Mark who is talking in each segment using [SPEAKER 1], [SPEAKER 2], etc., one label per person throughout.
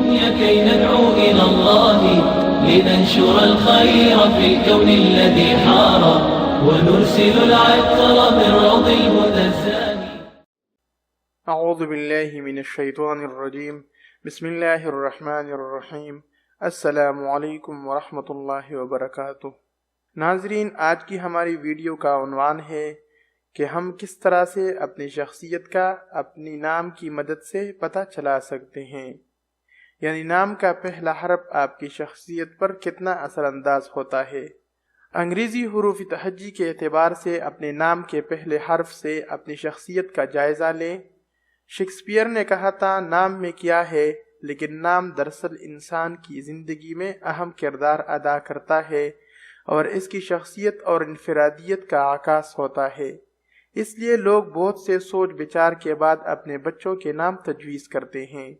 [SPEAKER 1] الدنيا كي ندعو إلى الله لننشر الخير في الكون الذي حار ونرسل العطر من روض الهدى الزاني.
[SPEAKER 2] اعوذ باللہ من الشیطان الرجیم، بسم اللہ الرحمن الرحیم، السلام علیکم ورحمۃ اللہ وبرکاتہ۔ ناظرین، آج کی ہماری ویڈیو کا عنوان ہے کہ ہم کس طرح سے اپنی شخصیت کا اپنی نام کی مدد سے پتہ چلا سکتے ہیں، یعنی نام کا پہلا حرف آپ کی شخصیت پر کتنا اثر انداز ہوتا ہے۔ انگریزی حروف تہجی کے اعتبار سے اپنے نام کے پہلے حرف سے اپنی شخصیت کا جائزہ لیں۔ شیکسپیئر نے کہا تھا، نام میں کیا ہے، لیکن نام دراصل انسان کی زندگی میں اہم کردار ادا کرتا ہے اور اس کی شخصیت اور انفرادیت کا عکاس ہوتا ہے۔ اس لیے لوگ بہت سے سوچ بچار کے بعد اپنے بچوں کے نام تجویز کرتے ہیں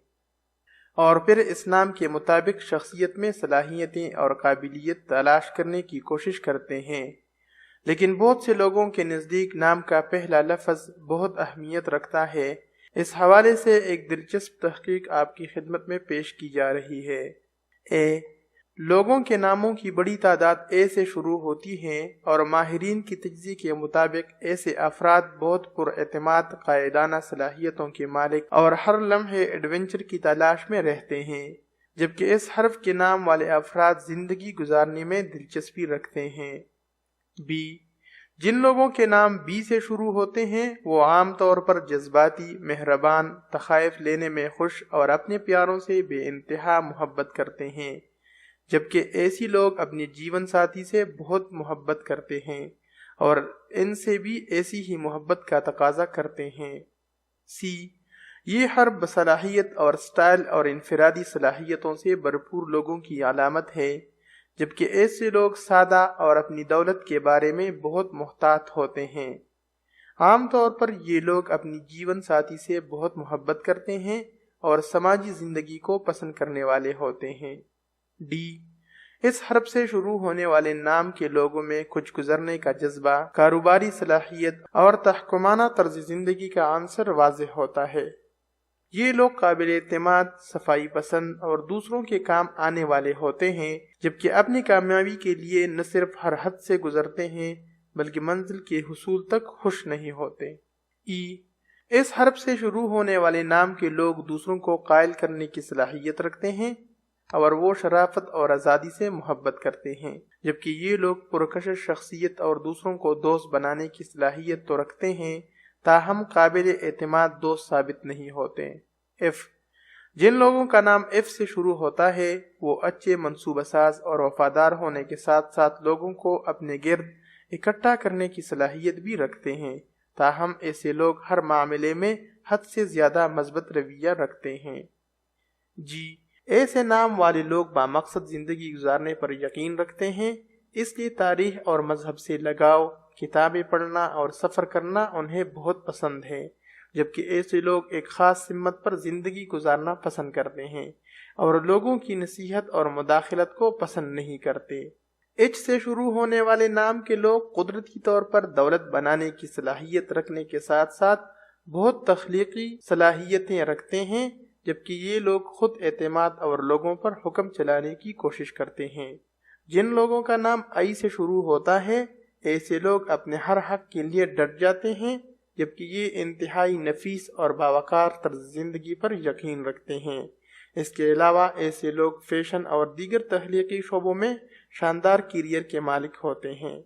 [SPEAKER 2] اور پھر اس نام کے مطابق شخصیت میں صلاحیتیں اور قابلیت تلاش کرنے کی کوشش کرتے ہیں۔ لیکن بہت سے لوگوں کے نزدیک نام کا پہلا لفظ بہت اہمیت رکھتا ہے۔ اس حوالے سے ایک دلچسپ تحقیق آپ کی خدمت میں پیش کی جا رہی ہے۔ لوگوں کے ناموں کی بڑی تعداد اے سے شروع ہوتی ہیں اور ماہرین کی تجزیے کے مطابق ایسے افراد بہت پر اعتماد، قائدانہ صلاحیتوں کے مالک اور ہر لمحے ایڈونچر کی تلاش میں رہتے ہیں، جبکہ اس حرف کے نام والے افراد زندگی گزارنے میں دلچسپی رکھتے ہیں۔ جن لوگوں کے نام بی سے شروع ہوتے ہیں وہ عام طور پر جذباتی، مہربان، تخائف لینے میں خوش اور اپنے پیاروں سے بے انتہا محبت کرتے ہیں، جبکہ ایسی لوگ اپنے جیون ساتھی سے بہت محبت کرتے ہیں اور ان سے بھی ایسی ہی محبت کا تقاضا کرتے ہیں۔ یہ حرف بصلاحیت اور سٹائل اور انفرادی صلاحیتوں سے بھرپور لوگوں کی علامت ہے، جبکہ ایسے لوگ سادہ اور اپنی دولت کے بارے میں بہت محتاط ہوتے ہیں۔ عام طور پر یہ لوگ اپنی جیون ساتھی سے بہت محبت کرتے ہیں اور سماجی زندگی کو پسند کرنے والے ہوتے ہیں۔ اس حرف سے شروع ہونے والے نام کے لوگوں میں کچھ گزرنے کا جذبہ، کاروباری صلاحیت اور تحکمانہ طرز زندگی کا عنصر واضح ہوتا ہے۔ یہ لوگ قابل اعتماد، صفائی پسند اور دوسروں کے کام آنے والے ہوتے ہیں، جبکہ اپنی کامیابی کے لیے نہ صرف ہر حد سے گزرتے ہیں بلکہ منزل کے حصول تک خوش نہیں ہوتے۔ اس حرف سے شروع ہونے والے نام کے لوگ دوسروں کو قائل کرنے کی صلاحیت رکھتے ہیں اور وہ شرافت اور آزادی سے محبت کرتے ہیں، جبکہ یہ لوگ پرکشش شخصیت اور دوسروں کو دوست بنانے کی صلاحیت تو رکھتے ہیں، تاہم قابل اعتماد دوست ثابت نہیں ہوتے۔ جن لوگوں کا نام ایف سے شروع ہوتا ہے وہ اچھے منصوبہ ساز اور وفادار ہونے کے ساتھ ساتھ لوگوں کو اپنے گرد اکٹھا کرنے کی صلاحیت بھی رکھتے ہیں، تاہم ایسے لوگ ہر معاملے میں حد سے زیادہ مثبت رویہ رکھتے ہیں۔ ایسے نام والے لوگ بامقصد زندگی گزارنے پر یقین رکھتے ہیں، اس لیے تاریخ اور مذہب سے لگاؤ، کتابیں پڑھنا اور سفر کرنا انہیں بہت پسند ہے، جبکہ ایسے لوگ ایک خاص سمت پر زندگی گزارنا پسند کرتے ہیں اور لوگوں کی نصیحت اور مداخلت کو پسند نہیں کرتے۔ ایچ سے شروع ہونے والے نام کے لوگ قدرتی طور پر دولت بنانے کی صلاحیت رکھنے کے ساتھ ساتھ بہت تخلیقی صلاحیتیں رکھتے ہیں، جبکہ یہ لوگ خود اعتماد اور لوگوں پر حکم چلانے کی کوشش کرتے ہیں۔ جن لوگوں کا نام آئی سے شروع ہوتا ہے ایسے لوگ اپنے ہر حق کے لیے ڈٹ جاتے ہیں، جبکہ یہ انتہائی نفیس اور باوقار طرز زندگی پر یقین رکھتے ہیں۔ اس کے علاوہ ایسے لوگ فیشن اور دیگر تخلیقی شعبوں میں شاندار کیریئر کے مالک ہوتے ہیں۔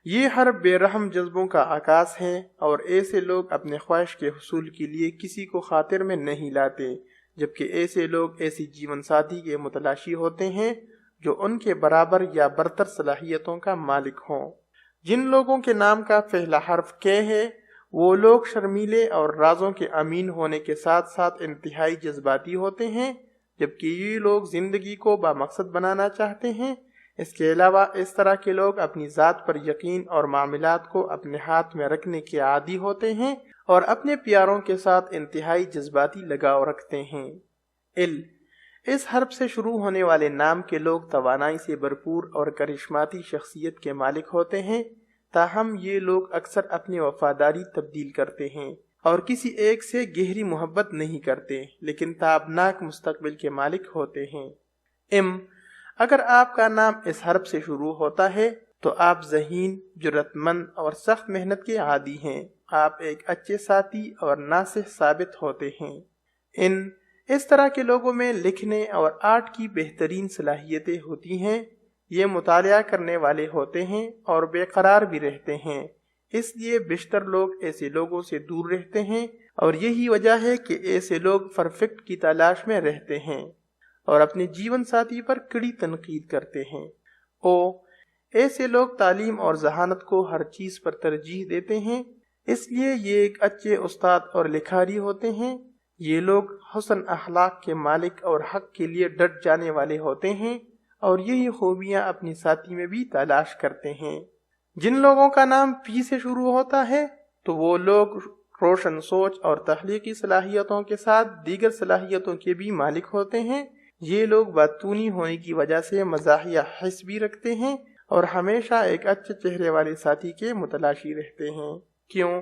[SPEAKER 2] یہ ہر بے رحم جذبوں کا عکاس ہیں اور ایسے لوگ اپنے خواہش کے حصول کے لیے کسی کو خاطر میں نہیں لاتے، جبکہ ایسے لوگ ایسی جیون ساتھی کے متلاشی ہوتے ہیں جو ان کے برابر یا برتر صلاحیتوں کا مالک ہوں۔ جن لوگوں کے نام کا پہلا حرف کے ہے وہ لوگ شرمیلے اور رازوں کے امین ہونے کے ساتھ ساتھ انتہائی جذباتی ہوتے ہیں، جبکہ یہ لوگ زندگی کو بامقصد بنانا چاہتے ہیں۔ اس کے علاوہ اس طرح کے لوگ اپنی ذات پر یقین اور معاملات کو اپنے ہاتھ میں رکھنے کے عادی ہوتے ہیں اور اپنے پیاروں کے ساتھ انتہائی جذباتی لگاؤ رکھتے ہیں۔ اس حرف سے شروع ہونے والے نام کے لوگ توانائی سے بھرپور اور کرشماتی شخصیت کے مالک ہوتے ہیں، تاہم یہ لوگ اکثر اپنی وفاداری تبدیل کرتے ہیں اور کسی ایک سے گہری محبت نہیں کرتے لیکن تابناک مستقبل کے مالک ہوتے ہیں۔ اگر آپ کا نام اس حرف سے شروع ہوتا ہے تو آپ ذہین، جرأت مند اور سخت محنت کے عادی ہیں۔ آپ ایک اچھے ساتھی اور ناصح ثابت ہوتے ہیں۔ اس طرح کے لوگوں میں لکھنے اور آرٹ کی بہترین صلاحیتیں ہوتی ہیں۔ یہ مطالعہ کرنے والے ہوتے ہیں اور بے قرار بھی رہتے ہیں، اس لیے بیشتر لوگ ایسے لوگوں سے دور رہتے ہیں، اور یہی وجہ ہے کہ ایسے لوگ پرفیکٹ کی تلاش میں رہتے ہیں اور اپنے جیون ساتھی پر کڑی تنقید کرتے ہیں۔ ایسے لوگ تعلیم اور ذہانت کو ہر چیز پر ترجیح دیتے ہیں، اس لیے یہ ایک اچھے استاد اور لکھاری ہوتے ہیں۔ یہ لوگ حسن اخلاق کے مالک اور حق کے لیے ڈٹ جانے والے ہوتے ہیں، اور یہی خوبیاں اپنی ساتھی میں بھی تلاش کرتے ہیں۔ جن لوگوں کا نام پی سے شروع ہوتا ہے تو وہ لوگ روشن سوچ اور تخلیقی صلاحیتوں کے ساتھ دیگر صلاحیتوں کے بھی مالک ہوتے ہیں۔ یہ لوگ باتونی ہونے کی وجہ سے مزاحیہ حس بھی رکھتے ہیں اور ہمیشہ ایک اچھے چہرے والے ساتھی کے متلاشی رہتے ہیں۔ کیوں؟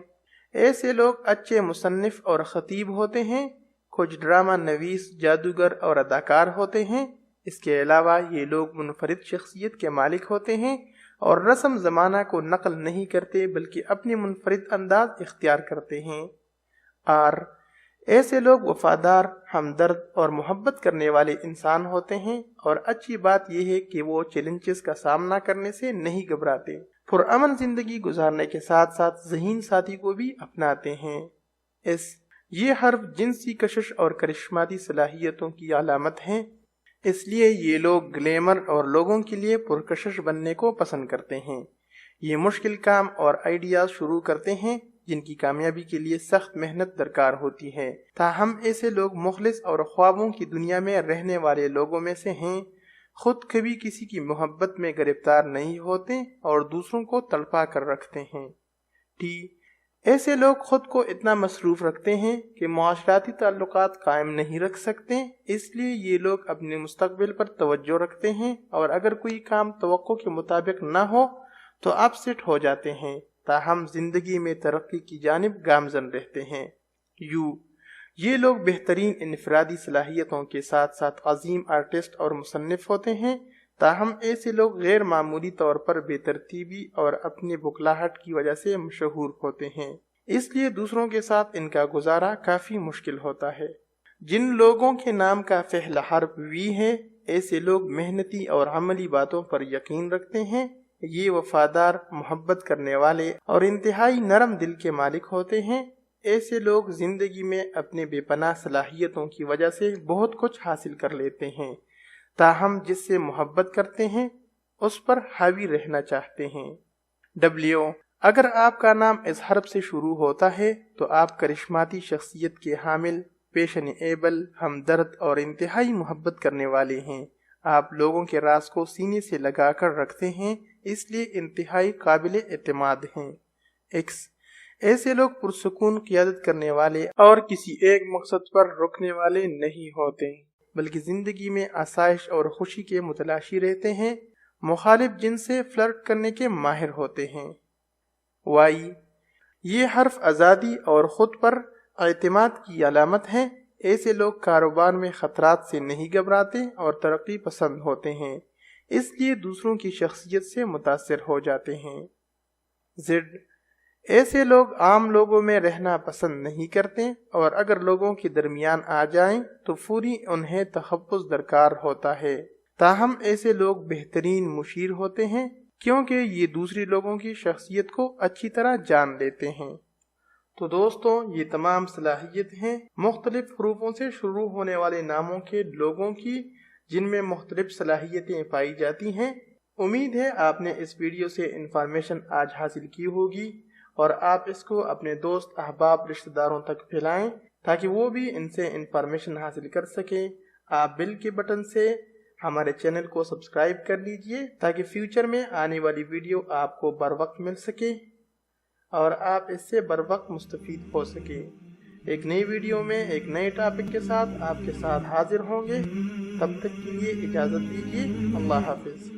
[SPEAKER 2] ایسے لوگ اچھے مصنف اور خطیب ہوتے ہیں، کچھ ڈرامہ نویس، جادوگر اور اداکار ہوتے ہیں۔ اس کے علاوہ یہ لوگ منفرد شخصیت کے مالک ہوتے ہیں اور رسم زمانہ کو نقل نہیں کرتے بلکہ اپنی منفرد انداز اختیار کرتے ہیں۔ ایسے لوگ وفادار، ہمدرد اور محبت کرنے والے انسان ہوتے ہیں، اور اچھی بات یہ ہے کہ وہ چیلنجز کا سامنا کرنے سے نہیں گھبراتے، پرامن زندگی گزارنے کے ساتھ ساتھ ذہین ساتھی کو بھی اپناتے ہیں۔ یہ حرف جنسی کشش اور کرشماتی صلاحیتوں کی علامت ہیں، اس لیے یہ لوگ گلیمر اور لوگوں کے لیے پرکشش بننے کو پسند کرتے ہیں۔ یہ مشکل کام اور آئیڈیاز شروع کرتے ہیں جن کی کامیابی کے لیے سخت محنت درکار ہوتی ہے، تاہم ایسے لوگ مخلص اور خوابوں کی دنیا میں رہنے والے لوگوں میں سے ہیں، خود کبھی کسی کی محبت میں گرفتار نہیں ہوتے اور دوسروں کو تڑپا کر رکھتے ہیں۔ ایسے لوگ خود کو اتنا مصروف رکھتے ہیں کہ معاشرتی تعلقات قائم نہیں رکھ سکتے، اس لیے یہ لوگ اپنے مستقبل پر توجہ رکھتے ہیں، اور اگر کوئی کام توقع کے مطابق نہ ہو تو اپسیٹ ہو جاتے ہیں، تاہم زندگی میں ترقی کی جانب گامزن رہتے ہیں۔ یہ لوگ بہترین انفرادی صلاحیتوں کے ساتھ ساتھ عظیم آرٹسٹ اور مصنف ہوتے ہیں، تاہم ایسے لوگ غیر معمولی طور پر بے ترتیبی اور اپنی بخلاہٹ کی وجہ سے مشہور ہوتے ہیں، اس لیے دوسروں کے ساتھ ان کا گزارا کافی مشکل ہوتا ہے۔ جن لوگوں کے نام کا پہلا حرف وی ہے، ایسے لوگ محنتی اور عملی باتوں پر یقین رکھتے ہیں۔ یہ وفادار، محبت کرنے والے اور انتہائی نرم دل کے مالک ہوتے ہیں۔ ایسے لوگ زندگی میں اپنے بے پناہ صلاحیتوں کی وجہ سے بہت کچھ حاصل کر لیتے ہیں، تاہم جس سے محبت کرتے ہیں اس پر حاوی رہنا چاہتے ہیں۔ اگر آپ کا نام اس حرف سے شروع ہوتا ہے تو آپ کرشماتی شخصیت کے حامل، پیشن ایبل، ہمدرد اور انتہائی محبت کرنے والے ہیں۔ آپ لوگوں کے راز کو سینے سے لگا کر رکھتے ہیں، اس لیے انتہائی قابل اعتماد ہیں۔ ایسے لوگ پرسکون قیادت کرنے والے اور کسی ایک مقصد پر رکنے والے نہیں ہوتے، بلکہ زندگی میں آسائش اور خوشی کے متلاشی رہتے ہیں۔ مخالف جنس سے فلرٹ کرنے کے ماہر ہوتے ہیں۔ یہ حرف آزادی اور خود پر اعتماد کی علامت ہے۔ ایسے لوگ کاروبار میں خطرات سے نہیں گھبراتے اور ترقی پسند ہوتے ہیں، اس لیے دوسروں کی شخصیت سے متاثر ہو جاتے ہیں۔ ایسے لوگ عام لوگوں میں رہنا پسند نہیں کرتے، اور اگر لوگوں کے درمیان آ جائیں تو فوری انہیں تحفظ درکار ہوتا ہے، تاہم ایسے لوگ بہترین مشیر ہوتے ہیں کیونکہ یہ دوسری لوگوں کی شخصیت کو اچھی طرح جان لیتے ہیں۔ تو دوستوں، یہ تمام صلاحیت ہیں مختلف حروفوں سے شروع ہونے والے ناموں کے لوگوں کی، جن میں مختلف صلاحیتیں پائی جاتی ہیں۔ امید ہے آپ نے اس ویڈیو سے انفارمیشن آج حاصل کی ہوگی، اور آپ اس کو اپنے دوست، احباب، رشتہ داروں تک پھیلائیں تاکہ وہ بھی ان سے انفارمیشن حاصل کر سکیں۔ آپ بیل کے بٹن سے ہمارے چینل کو سبسکرائب کر لیجئے تاکہ فیوچر میں آنے والی ویڈیو آپ کو بر وقت مل سکے اور آپ اس سے بر وقت مستفید ہو سکے۔ ایک نئی ویڈیو میں ایک نئے ٹاپک کے ساتھ آپ کے ساتھ حاضر ہوں گے۔ تب تک کے لیے اجازت دیجیے۔ اللہ حافظ۔